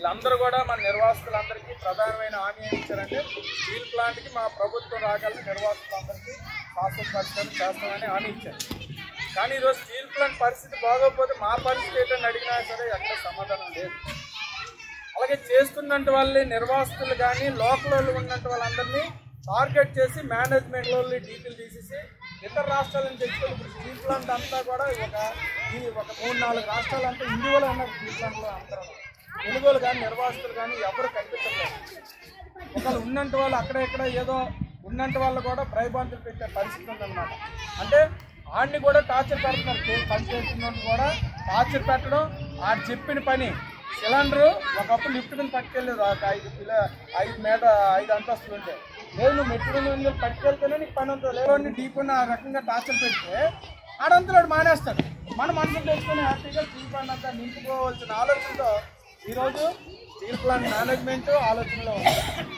వీళ్ళందరూ కూడా మన నిర్వాసితులందరికీ ప్రధానమైన హామీ ఏమి ఇచ్చారంటే స్టీల్ ప్లాంట్కి మా ప్రభుత్వం రాగలని నిర్వాసితులందరికీ శాశ్వత పరిష్కారం చేస్తామని హామీ ఇచ్చారు. కానీ ఈరోజు స్టీల్ ప్లాంట్ పరిస్థితి బాగోకపోతే మా పరిస్థితి ఏంటని అడిగినా సరే ఎక్కడ సమాధానం లేదు. అలాగే చేస్తున్నట్టు వాళ్ళని నిర్వాసితులు కానీ లోకల్ వాళ్ళు ఉన్నట్టు వాళ్ళందరినీ టార్గెట్ చేసి మేనేజ్మెంట్ వాళ్ళు డీపీలు తీసేసి ఇతర రాష్ట్రాల నుంచి తెచ్చుకొని ఇప్పుడు స్టీల్ ప్లాంట్ అంతా కూడా ఒక 3-4 రాష్ట్రాలంతా ఇండియాలో ఉన్న స్టీల్ ప్లాంట్లో అందరూ తెలుగులు కానీ నిర్వాసితులు కానీ ఎవరు కనిపించలేదు. ఒకళ్ళు ఉన్నంటి వాళ్ళు అక్కడ ఏదో ఉన్నంటి వాళ్ళు కూడా భయభ్రాంతులు పెట్టే పరిస్థితి ఉందన్నమాట. అంటే ఆడిని కూడా టార్చర్ పెడుతున్నారు. పని చేస్తున్న కూడా టార్చర్ పెట్టడం, ఆడు చెప్పిన పని సిలిండరు ఒకప్పుడు లిఫ్ట్ మీద పట్టుకెళ్ళలేదు. 5 అంతస్తులు ఉంటే లేదు, నువ్వు మెట్టు మీద పట్టుకెళ్తేనే నీకు పని ఉంటుంది. లేవని డీపుని ఆ రకంగా టార్చర్ పెడితే ఆడంతలో మానేస్తాడు. మన మనసులు తెచ్చుకొని హ్యాపీగా స్టీల్ ప్లాంట్ అంతా నింపుకోవాల్సిన ఆలోచనతో ఈరోజు స్టీల్ ప్లాంట్ మేనేజ్మెంట్ ఆలోచనలో ఉంది.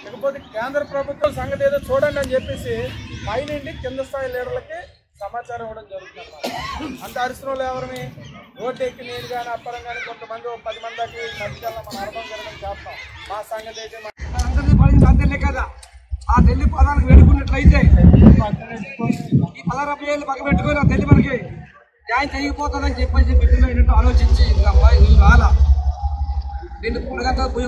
లేకపోతే కేంద్ర ప్రభుత్వం సంగతి ఏదో చూడండి అని చెప్పేసి పైనుండి కింద స్థాయి లీడర్లకి సమాచారం ఇవ్వడం జరుగుతుంది. అంత అరిసరంలో ఎవరిని రోడ్డు ఎక్కి నేను కానీ అప్పరం కానీ కొంతమంది 10 మంది దాకా మధ్యకాలంలో మన అర్థం జరగడం చేస్తాం. మా సంగతి అయితే అందరినీ పడింది అంతే కదా. ఆ ఢిల్లీ పదాలకు వేడుకున్నట్లయితే ఈ 16 రూపాయలు పక్క పెట్టుకొని ఆ ఢిల్లీ మనకి న్యాయం చేయకపోతుందని చెప్పేసి పెట్టినట్టు ఆలోచించి అమ్మాయి రాలా ఢిల్లీ పునగంతా పూజ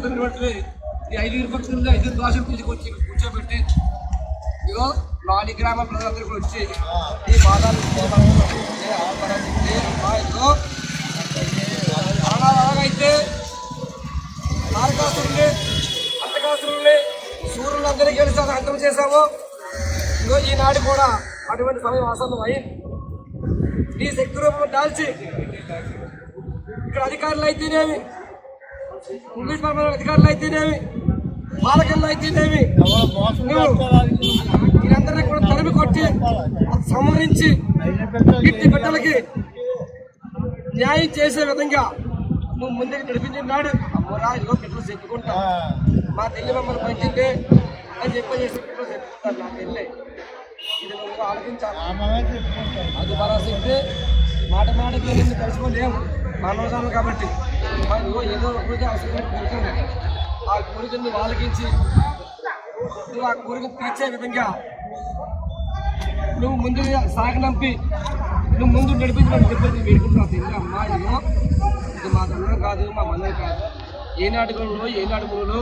ఈ 5 పక్షులు 5 దోషం తీసుకొచ్చి కూర్చోబెట్టి ఇగో 4 గ్రామాల ప్రజలందరికీ వచ్చి ఈ బాధాలు అలాగైతే నారకాసురుల్ని అంతకాసురుల్ని సూర్యులందరికీ కలిసి అంతం చేశాము. ఇగో ఈనాడు కూడా అటువంటి సమయం ఆసన్నం అయింది. నీ శక్తి రూపం దాల్చి ఇక్కడ అధికారులు అయితేనేమి, ఇంగ్లీష్ పరమైన అధికారులు అయితేనేమి, పాలకులు అయితేనేమి వీరందరినీ కూడా తరిమి కొట్టి సంహరించి గిట్టి బిడ్డలకి న్యాయం చేసే విధంగా నువ్వు ముందుకు నడిపించినాడు. అమ్మరా ఇదిగో బిడ్డలు చెప్పుకుంటా మా తెల్లి మమ్మల్ని పంచింది అని చెప్పేసి బిడ్డలు చెప్పుకుంటారు. నా తెల్లే ఇది నువ్వు ఆలోచించాలి. అది పరాశక్తి మాట మాటకి నిన్ను కలుసుకోలేము మానవజాలం కాబట్టి ఏదో ఒక రోజు అవసరం కోరుతుంది. ఆ కోరికను వాళ్ళకించి నువ్వు ఆ కోరికను తీర్చే విధంగా నువ్వు ముందుగా సాగనంపి నువ్వు ముందు నడిపించమని చెప్పేసి వేడుకుంటున్నావు. తెలియదు అమ్మా ఇదిగో ఇది మా దండం కాదు, మా బంధం కాదు. ఏనాటి గురువులో ఏనాటి గురువులో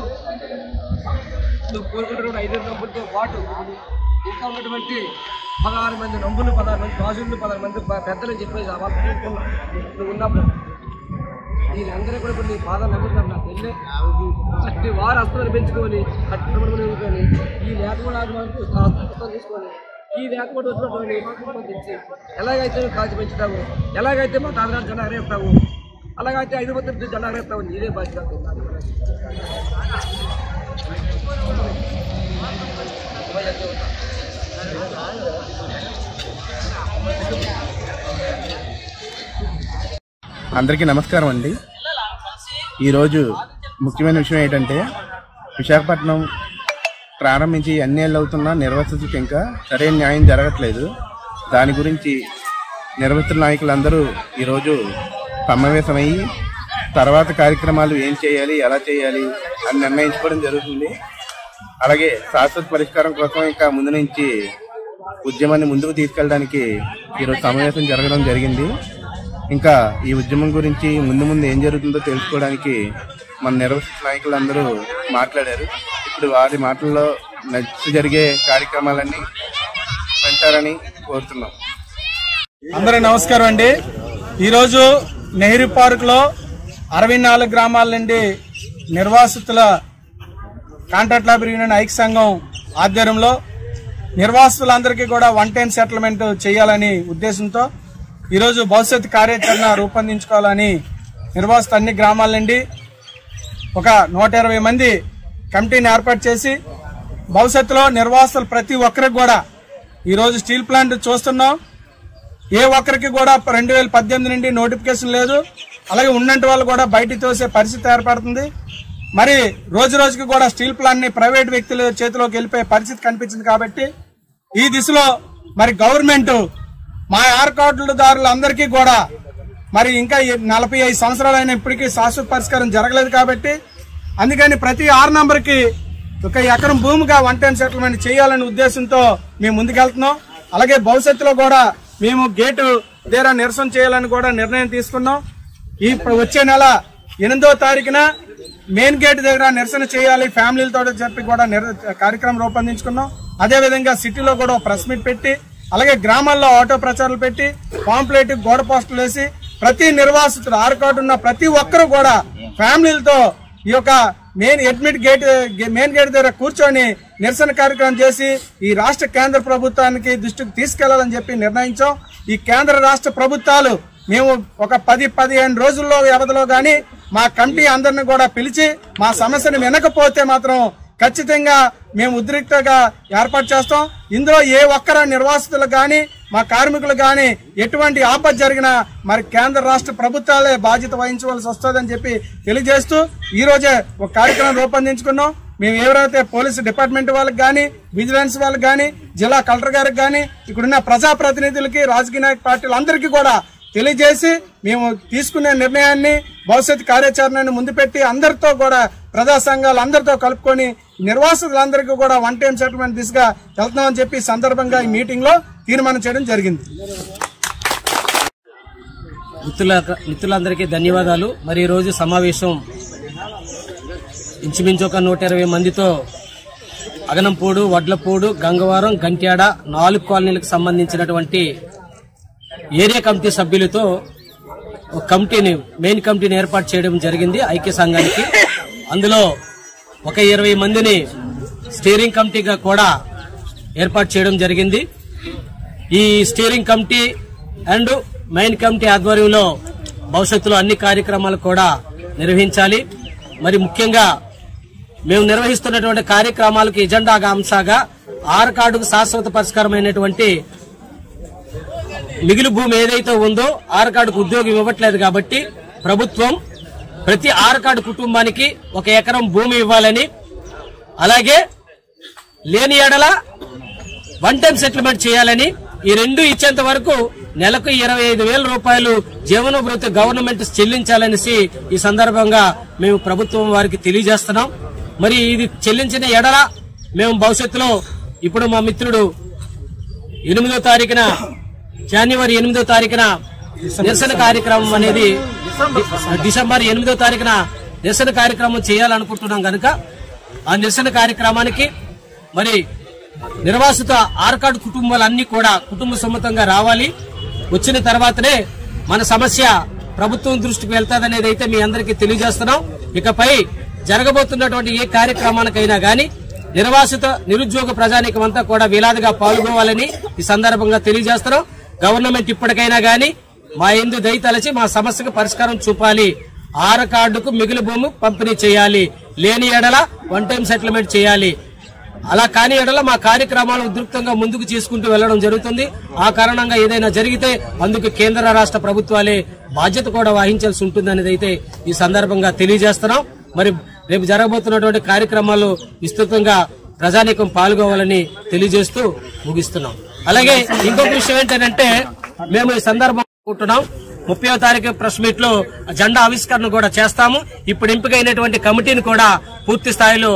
నువ్వు కోరుకుంటున్న 5 నంబులతో పాటు ఇంకా ఉన్నటువంటి 16 మంది నంబులు, 16 మంది రాజులు, 16 మంది పెద్దలు చెప్పేసి వాళ్ళు నువ్వు ఉన్నప్పుడు వీళ్ళందరూ కూడా కొన్ని బాధలు నమ్ముతున్నారు. నాకు తెలియదు అట్టి వారు అస్త్రాలు పెంచుకొని అట్టి పెంచుకొని ఈ లేక కూడా తీసుకొని ఈ లేక కూడా వచ్చినటువంటి తెచ్చి ఎలాగైతే నువ్వు కాల్చి పెంచుతావు, ఎలాగైతే మా తాతగారు జెండా ఎగరేస్తావు, అలాగైతే 5 మంది జెండా ఎగరేస్తావు. నీదే బాధ్యత. అందరికీ నమస్కారం అండి. ఈరోజు ముఖ్యమైన విషయం ఏంటంటే విశాఖపట్నం ప్రారంభించి ఎన్ని ఏళ్ళు అవుతున్నా నిర్వాసితులకు ఇంకా సరైన న్యాయం జరగట్లేదు. దాని గురించి నిర్వాసితుల నాయకులందరూ ఈరోజు సమావేశమయ్యి తర్వాత కార్యక్రమాలు ఏం చేయాలి, ఎలా చేయాలి అని నిర్ణయించుకోవడం జరుగుతుంది. అలాగే శాశ్వత పరిష్కారం కోసం ఇంకా ముందు నుంచి ఉద్యమాన్ని ముందుకు తీసుకెళ్ళడానికి ఈరోజు సమావేశం జరగడం జరిగింది. ఇంకా ఈ ఉద్యమం గురించి ముందు ఏం జరుగుతుందో తెలుసుకోవడానికి మన నిర్వాసిత నాయకులందరూ మాట్లాడారు. ఇప్పుడు వారి మాటల్లో నెక్స్ట్ జరిగే కార్యక్రమాలన్నీ వింటారని కోరుతున్నాం. అందరూ నమస్కారం అండి. ఈరోజు నెహ్రూ పార్క్లో 64 గ్రామాల నుండి నిర్వాసితుల కాంట్రాక్ట్ లేబర్ యూనియన్ ఐక్య సంఘం ఆధ్వర్యంలో నిర్వాసితులందరికీ కూడా 1 టైం సెటిల్మెంట్ చేయాలని ఉద్దేశంతో ఈరోజు భవిష్యత్ కార్యాచరణ రూపొందించుకోవాలని నిర్వాసిత అన్ని గ్రామాల నుండి ఒక 120 మంది కమిటీని ఏర్పాటు చేసి భవిష్యత్తులో నిర్వాసితులు ప్రతి ఒక్కరికి కూడా ఈరోజు స్టీల్ ప్లాంట్ చూస్తున్నాం. ఏ ఒక్కరికి కూడా 2018 నుండి నోటిఫికేషన్ లేదు. అలాగే ఉన్నంటి వాళ్ళు కూడా బయటికి తోసే పరిస్థితి ఏర్పడుతుంది. మరి రోజు రోజుకి కూడా స్టీల్ ప్లాంట్ ని ప్రైవేట్ వ్యక్తుల చేతిలోకి వెళ్ళిపోయే పరిస్థితి కనిపించింది. కాబట్టి ఈ దిశలో మరి గవర్నమెంట్ మా ఆర్కాట్లదారులందరికీ కూడా మరి ఇంకా 45 సంవత్సరాలైన ఇప్పటికీ శాశ్వత పరిష్కారం జరగలేదు. కాబట్టి అందుకని ప్రతి 6 నంబర్కి 1 ఎకరం భూమిగా వన్ టైం సెటిల్మెంట్ చేయాలనే ఉద్దేశంతో మేము ముందుకెళ్తున్నాం. అలాగే భవిష్యత్తులో కూడా మేము గేటు దగ్గర నిరసన చేయాలని కూడా నిర్ణయం తీసుకున్నాం. ఈ వచ్చే నెల 8వ తారీఖున మెయిన్ గేట్ దగ్గర నిరసన చేయాలి ఫ్యామిలీలతో చెప్పి కూడా కార్యక్రమం రూపొందించుకున్నాం. అదేవిధంగా సిటీలో కూడా ప్రెస్ మీట్ పెట్టి, అలాగే గ్రామాల్లో ఆటో ప్రచారాలు పెట్టి, పాంప్లెట్ గోడ పోస్టులు వేసి ప్రతి నిర్వాసితుడు ఆర్కార్డు ఉన్న ప్రతి ఒక్కరూ కూడా ఫ్యామిలీలతో ఈ యొక్క మెయిన్ గేట్ దగ్గర కూర్చొని నిరసన కార్యక్రమం చేసి ఈ రాష్ట్ర కేంద్ర ప్రభుత్వానికి దృష్టికి తీసుకెళ్లాలని చెప్పి నిర్ణయించాం. ఈ కేంద్ర రాష్ట్ర ప్రభుత్వాలు మేము ఒక 10-15 రోజుల్లో వ్యవధిలో గాని మా కమిటీ అందరిని కూడా పిలిచి మా సమస్యను వినకపోతే మాత్రం ఖచ్చితంగా మేము ఉద్రిక్తగా ఏర్పాటు చేస్తాం. ఇందులో ఏ ఒక్కరు నిర్వాసితులకు గాని మా కార్మికులు గాని ఎటువంటి ఆపద జరిగినా మరి కేంద్ర రాష్ట్ర ప్రభుత్వాలే బాధ్యత వహించవలసి వస్తుందని చెప్పి తెలియజేస్తూ ఈ రోజే ఒక కార్యక్రమం రూపొందించుకున్నాం. మేము ఎవరైతే పోలీసు డిపార్ట్మెంట్ వాళ్ళకి గాని, విజిలెన్స్ వాళ్ళకి గాని, జిల్లా కలెక్టర్ గారికి గాని, ఇక్కడున్న ప్రజాప్రతినిధులకి, రాజకీయ నాయక పార్టీలందరికీ కూడా తెలియజేసి మేము తీసుకునే నిర్ణయాన్ని భవిష్యత్ కార్యాచరణను ముందు పెట్టి అందరితో కూడా ప్రజా సంఘాలు అందరితో కలుపుకొని నిర్వాసితులందరికీ కూడా వన్ టైం సెటిల్మెంట్ దిశగా వెళ్తున్నామని చెప్పి సందర్భంగా ఈ మీటింగ్ లో తీర్మానం చేయడం జరిగింది. మిత్రులందరికీ ధన్యవాదాలు. మరి ఈ రోజు సమావేశం ఇంచుమించు ఒక 120 మందితో అగనంపూడు, వడ్లపూడు, గంగవరం, గంట్యాడ 4 కాలనీలకు సంబంధించినటువంటి ఏరియా కమిటీ సభ్యులతో ఒక కమిటీని, మెయిన్ కమిటీని ఏర్పాటు చేయడం జరిగింది ఐక్య సంఘానికి. అందులో ఒక 20 మందిని స్టీరింగ్ కమిటీగా కూడా ఏర్పాటు చేయడం జరిగింది. ఈ steering committee and main committee ఆధ్వర్యంలో భవిష్యత్తులో అన్ని కార్యక్రమాలు కూడా నిర్వహించాలి. మరి ముఖ్యంగా మేము నిర్వహిస్తున్నటువంటి కార్యక్రమాలకు ఎజెండాగా అంశంగా ఆర్కార్డుకు శాశ్వత పరిష్కారమైనటువంటి మిగిలి భూమి ఏదైతే ఉందో ఆర్కార్డుకు ఉద్యోగం ఇవ్వట్లేదు కాబట్టి ప్రభుత్వం ప్రతి ఆర్కార్డు కుటుంబానికి 1 ఎకరం భూమి ఇవ్వాలని, అలాగే లేని ఎడల వన్ టైం సెటిల్మెంట్ చేయాలని, ఈ రెండు ఇచ్చేంత వరకు నెలకు 25,000 రూపాయలు జీవనోపాధి గవర్నమెంట్ చెల్లించాలనేసి ఈ సందర్భంగా మేము ప్రభుత్వం వారికి తెలియజేస్తున్నాం. మరి ఇది చెల్లించిన ఎడల మేము భవిష్యత్తులో ఇప్పుడు మా మిత్రుడు 8వ తారీఖున జనవరి 8వ తారీఖున నిరసన కార్యక్రమం అనేది డిసెంబర్ 8వ తారీఖున నిరసన కార్యక్రమం చేయాలనుకుంటున్నాం కనుక ఆ నిరసన కార్యక్రమానికి మరి నిర్వాసిత ఆర్కార్డు కుటుంబాలన్నీ కూడా కుటుంబ సమేతంగా రావాలి. వచ్చిన తర్వాతనే మన సమస్య ప్రభుత్వం దృష్టికి వెళ్తాదనేది అయితే మీ అందరికీ తెలియజేస్తున్నాం. ఇకపై జరగబోతున్నటువంటి ఏ కార్యక్రమానికైనా గాని నిర్వాసిత నిరుద్యోగ ప్రజానీకం అంతా కూడా వేలాదిగా పాల్గొవాలని ఈ సందర్భంగా తెలియజేస్తున్నాం. గవర్నమెంట్ ఇప్పటికైనా గాని మా యందు దయతలచి మా సమస్యకు పరిష్కారం చూపాలి. ఆర్కార్డుకు మిగిలి భూమి పంపిణీ చేయాలి, లేని ఎడల వన్ టైం సెటిల్మెంట్ చేయాలి. అలా కాని ఎడల మా కార్యక్రమాలు ఉధృతంగా ముందుకు చేసుకుంటూ వెళ్లడం జరుగుతుంది. ఆ కారణంగా ఏదైనా జరిగితే అందుకు కేంద్ర రాష్ట్ర ప్రభుత్వాలే బాధ్యత కూడా వహించాల్సి ఉంటుంది అనేది అయితే ఈ సందర్భంగా తెలియజేస్తున్నాం. మరి రేపు జరగబోతున్నటువంటి కార్యక్రమాలు విస్తృతంగా ప్రజానీకం పాల్గొవాలని తెలియజేస్తూ ముగిస్తున్నాం. అలాగే ఇంకొక విషయం ఏంటంటే మేము ఈ సందర్భం అనుకుంటున్నాం 30వ తారీఖు ప్రెస్ మీట్ లో జెండా ఆవిష్కరణ కూడా చేస్తాము. ఇప్పుడు ఎంపికైనటువంటి కమిటీని కూడా పూర్తి స్థాయిలో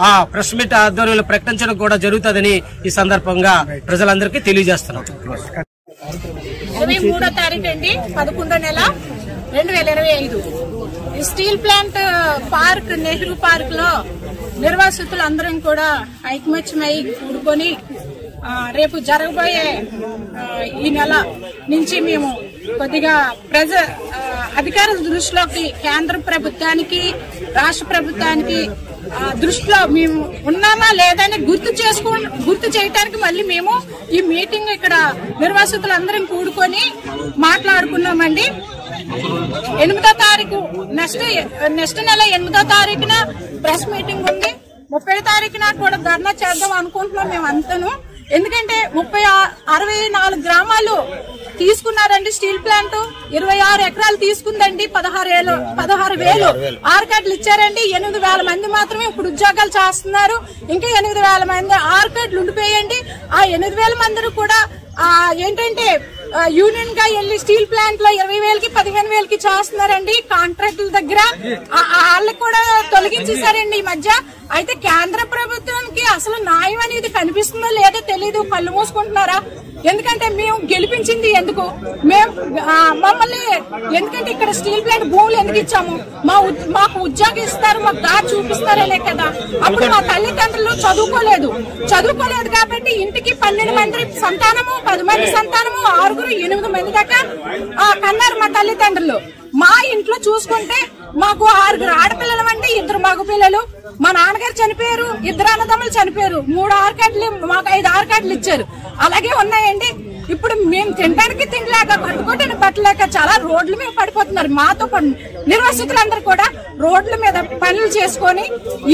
ఆ ప్రెస్ మీట్ ఆధ్వర్యంలో ప్రకటించడం కూడా జరుగుతుందని ఈ సందర్భంగా ప్రజలందరికీ తెలియజేస్తున్నాం. 23వ తారీఖు అండి 11వ నెల 2025 steel plant park, Nehru park లో నిర్వాసితులు అందరం కూడా ఐకమత్యమై కూడుకొని రేపు జరగబోయే ఈ నెల నుంచి మేము కొద్దిగా అధికారుల దృష్టిలోకి కేంద్ర ప్రభుత్వానికి, రాష్ట్ర ప్రభుత్వానికి దృష్టిలో మేము ఉన్నామా లేదని గుర్తు చేయడానికి మళ్ళీ మేము ఈ మీటింగ్ ఇక్కడ నిర్వాసితులందరం కూడుకొని మాట్లాడుకున్నామండి. 8వ తారీఖు నెక్స్ట్ నెల 8వ తారీఖున ప్రెస్ మీటింగ్ ఉంది. 30వ తారీఖున కూడా ధర్నా చేద్దాం అనుకుంటున్నాం మేము అంతను. ఎందుకంటే 64 గ్రామాలు తీసుకున్నారండి స్టీల్ ప్లాంట్. 26 ఎకరాలు తీసుకుందండి. 16,000 ఆర్కార్డులు ఇచ్చారండి. 8,000 మంది మాత్రమే ఇప్పుడు ఉద్యోగాలు చేస్తున్నారు. ఇంకా 8,000 మంది ఆర్కార్డులు ఉండిపోయండి. ఆ 8,000 మంది కూడా ఏంటంటే యూనియన్ గా వెళ్లి స్టీల్ ప్లాంట్ లో 20,000కి 15,000కి చేస్తున్నారండి కాంట్రాక్టుల దగ్గర. వాళ్ళకి కూడా తొలగించేశారండి ఈ మధ్య. అయితే కేంద్ర ప్రభుత్వానికి అసలు న్యాయం అనేది కనిపిస్తుందో లేదో తెలీదు. కళ్ళు మూసుకుంటున్నారా? ఎందుకంటే మేము గెలిపించింది ఎందుకు, మేము మమ్మల్ని ఎందుకంటే ఇక్కడ స్టీల్ ప్లాంట్ భూములు ఎందుకు ఇచ్చాము, మాకు ఉద్యోగం ఇస్తారు, మాకు దారి చూపిస్తారనే కదా. అప్పుడు మా తల్లిదండ్రులు చదువుకోలేదు కాబట్టి ఇంటికి 12 మంది సంతానము, 10 మంది సంతానము, 6, 8 మంది దాకా కన్నారు మా తల్లిదండ్రులు. మా ఇంట్లో చూసుకుంటే మాకు 6 ఆడపిల్లలు అండి, 2 మగ పిల్లలు. మా నాన్నగారు చనిపోయారు, 2 అన్నదమ్ములు చనిపోయారు. 3 ఆర్ కార్డులు, మాకు 5 ఆర్ కార్డులు ఇచ్చారు. అలాగే ఉన్నాయండి. ఇప్పుడు మేము తినడానికి తినలేక, కట్టుకోవడానికి పట్టలేక చాలా రోడ్ల మీద పడిపోతున్నారు. మాతో నిర్వాసితులందరూ కూడా రోడ్ల మీద పనులు చేసుకొని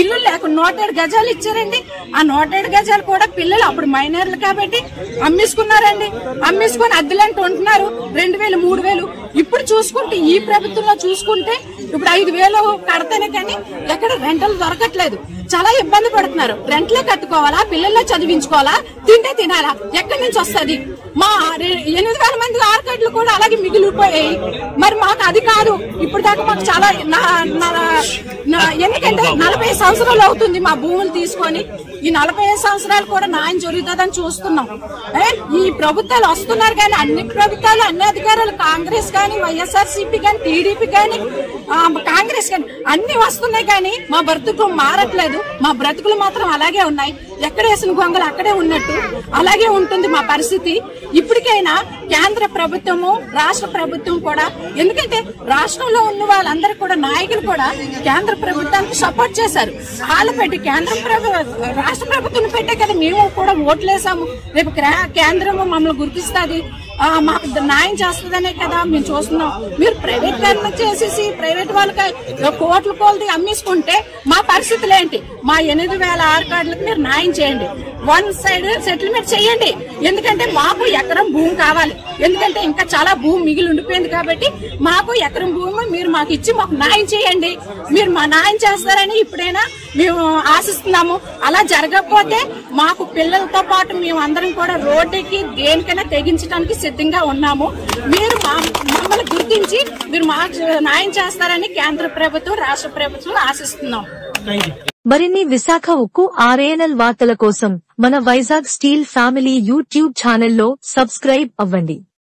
ఇల్లు లేక 107 గజాలు ఇచ్చారండి. ఆ 107 గజాలు కూడా పిల్లలు అప్పుడు మైనర్లు కాబట్టి అమ్మేసుకున్నారండి. అమ్మేసుకొని అద్దెలంటూ ఉంటున్నారు 2,000, 3,000. ఇప్పుడు చూసుకుంటే ఈ ప్రభుత్వంలో చూసుకుంటే ఇప్పుడు 5,000 కడితేనే కానీ ఎక్కడ రెంటలు దొరకట్లేదు. చాలా ఇబ్బంది పడుతున్నారు. రెంట్లే కట్టుకోవాలా, పిల్లల్లో చదివించుకోవాలా, తింటే తినాలా, ఎక్కడి నుంచి వస్తుంది? మా 8,000 మంది ఆర్ కార్డులు కూడా అలాగే మిగిలిపోయాయి. మరి మాకు అది కాదు. ఇప్పుడు దాకా మాకు చాలా ఎందుకంటే 45 సంవత్సరాలు అవుతుంది మా భూములు తీసుకొని. ఈ 45 సంవత్సరాలు కూడా న్యాయం జరుగుతుందని చూస్తున్నాం. ఈ ప్రభుత్వాలు వస్తున్నారు కానీ అన్ని ప్రభుత్వాలు, అన్ని అధికారులు, కాంగ్రెస్ కానీ, వైఎస్ఆర్సీపీ కానీ, టీడీపీ కానీ, కాంగ్రెస్ కానీ అన్ని వస్తున్నాయి కానీ మా బ్రతుకు మారట్లేదు. మా బ్రతుకులు మాత్రం అలాగే ఉన్నాయి. ఎక్కడ వేసిన గొంగలు అక్కడే ఉన్నట్టు అలాగే ఉంటుంది మా పరిస్థితి. ఇప్పటికైనా కేంద్ర ప్రభుత్వము, రాష్ట్ర ప్రభుత్వం కూడా, ఎందుకంటే రాష్ట్రంలో ఉన్న వాళ్ళందరూ కూడా నాయకులు కూడా కేంద్ర ప్రభుత్వానికి సపోర్ట్ చేశారు. వాళ్ళు పెట్టి రాష్ట్ర ప్రభుత్వం పెట్టే కదా మేము కూడా ఓట్లేసాము. రేపు కేంద్రము మమ్మల్ని గుర్తిస్తుంది, మాకు న్యాయం చేస్తుందనే కదా మేము చూస్తున్నాం. మీరు ప్రైవేట్ పనులు చేసేసి ప్రైవేట్ వాళ్ళకి కోట్ల కోళ్ళది అమ్మేసుకుంటే మా పరిస్థితులు ఏంటి? మా 8,000 ఆర్ కార్డులకు మీరు న్యాయం చేయండి. 1 సైడ్ సెటిల్మెంట్ చేయండి. ఎందుకంటే మాకు ఎకరం భూమి కావాలి. ఎందుకంటే ఇంకా చాలా భూమి మిగిలి ఉండిపోయింది కాబట్టి మాకు ఎకరం భూమి మీరు మాకు ఇచ్చి మాకు న్యాయం చేయండి. మీరు మా న్యాయం చేస్తారని ఇప్పుడైనా మేము ఆశిస్తున్నాము. అలా జరగకపోతే మాకు పిల్లలతో పాటు మేము అందరం కూడా రోడ్డుకి దేనికైనా తెగించడానికి సిద్ధంగా ఉన్నాము. మీరు మమ్మల్ని గుర్తించి మీరు మాకు న్యాయం చేస్తారని కేంద్ర ప్రభుత్వం, రాష్ట్ర ప్రభుత్వం ఆశిస్తున్నాం. మరిన్ని విశాఖ ఉక్కు RNL వార్తల కోసం మన వైజాగ్ స్టీల్ ఫ్యామిలీ యూట్యూబ్ ఛానల్లో సబ్స్క్రైబ్ అవ్వండి.